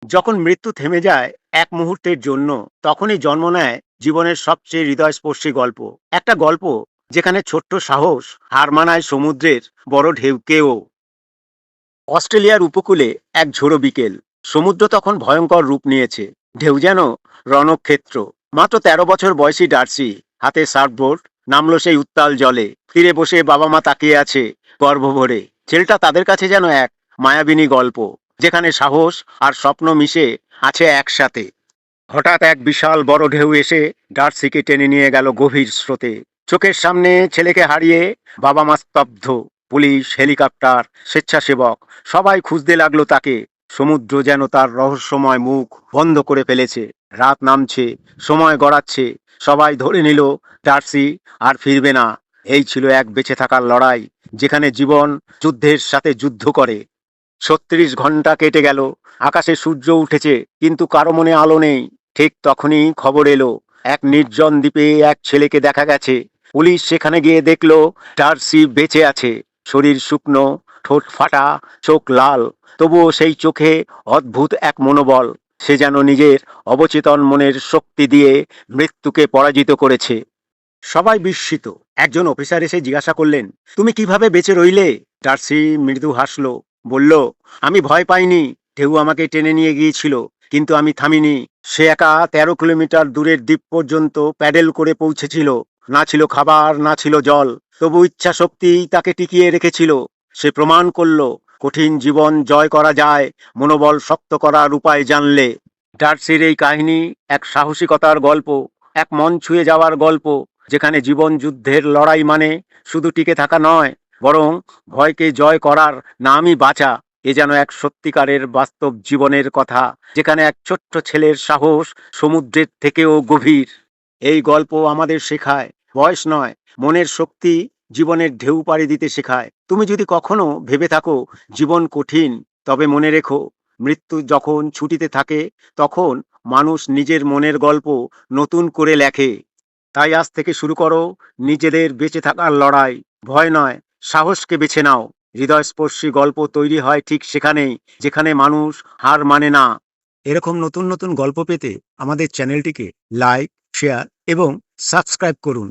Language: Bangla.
যখন মৃত্যু থেমে যায় এক মুহূর্তের জন্য, তখনই জন্ম নেয় জীবনের সবচেয়ে হৃদয়স্পর্শী গল্প। একটা গল্প যেখানে ছোট্ট সাহস হার মানায় সমুদ্রের বড় ঢেউকেও। অস্ট্রেলিয়ার উপকূলে এক ঝোড়ো বিকেল। সমুদ্র তখন ভয়ঙ্কর রূপ নিয়েছে। ঢেউ যেন রণক্ষেত্র। মাত্র ১৩ বছর বয়সী ডার্সি, হাতে সার্ফবোর্ড, নামলো সেই উত্তাল জলে। তীরে বসে বাবা মা তাকিয়ে আছে গর্ভ ভরে। ছেলেটা তাদের কাছে যেন এক মায়াবিনী গল্প, যেখানে সাহস আর স্বপ্ন মিশে আছে একসাথে। হঠাৎ এক বিশাল বড় ঢেউ এসে ডার্সিকে টেনে নিয়ে গেল গভীর স্রোতে। চোখের সামনে ছেলেকে হারিয়ে বাবা মা স্তব্ধ। পুলিশ, হেলিকপ্টার, স্বেচ্ছাসেবক সবাই খুঁজতে লাগলো তাকে। সমুদ্র যেন তার রহস্যময় মুখ বন্ধ করে ফেলেছে। রাত নামছে, সময় গড়াচ্ছে। সবাই ধরে নিল ডার্সি আর ফিরবে না। এই ছিল এক বেঁচে থাকার লড়াই, যেখানে জীবন যুদ্ধের সাথে যুদ্ধ করে। ৩৬ ঘন্টা কেটে গেল। আকাশে সূর্য উঠেছে, কিন্তু কারো মনে আলো নেই। ঠিক তখনই খবর এলো, এক নির্জন দ্বীপে এক ছেলেকে দেখা গেছে। পুলিশ সেখানে গিয়ে দেখলো ডার্সি বেঁচে আছে। শরীর শুকনো, ঠোঁট ফাটা, চোখ লাল। তবুও সেই চোখে অদ্ভুত এক মনোবল। সে যেন নিজের অবচেতন মনের শক্তি দিয়ে মৃত্যুকে পরাজিত করেছে। সবাই বিস্মিত। একজন অফিসার এসে জিজ্ঞাসা করলেন, তুমি কিভাবে বেঁচে রইলে? ডার্সি মৃদু হাসলো, বলল, আমি ভয় পাইনি। ঢেউ আমাকে টেনে নিয়ে গিয়েছিল, কিন্তু আমি থামিনি। সে একা ১৩ কিলোমিটার দূরের দ্বীপ পর্যন্ত প্যাডেল করে পৌঁছেছিল। না ছিল খাবার, না ছিল জল, তবু ইচ্ছা শক্তি তাকে টিকিয়ে রেখেছিল। সে প্রমাণ করলো, কঠিন জীবন জয় করা যায় মনোবল শক্ত করার উপায় জানলে। ডার্সির এই কাহিনী এক সাহসিকতার গল্প, এক মন ছুঁয়ে যাওয়ার গল্প, যেখানে জীবন যুদ্ধের লড়াই মানে শুধু টিকে থাকা নয়, বরং ভয়কে জয় করার নামই বাঁচা। এ যেন এক সত্যিকারের বাস্তব জীবনের কথা, যেখানে এক ছোট্ট ছেলের সাহস সমুদ্রের থেকেও গভীর। এই গল্প আমাদের শেখায়, বয়স নয়, মনের শক্তি জীবনের ঢেউ পাড়ি দিতে শেখায়। তুমি যদি কখনো ভেবে থাকো জীবন কঠিন, তবে মনে রেখো, মৃত্যু যখন ছুটিতে থাকে, তখন মানুষ নিজের মনের গল্প নতুন করে লেখে। তাই আজ থেকে শুরু করো নিজেদের বেঁচে থাকার লড়াই। ভয় নয়, সাহসকে বেছে নাও। হৃদয়স্পর্শী গল্প তৈরি হয় ঠিক সেখানেই, যেখানে মানুষ হার মানে না। এরকম নতুন নতুন গল্প পেতে আমাদের চ্যানেলটিকে লাইক, শেয়ার এবং সাবস্ক্রাইব করুন।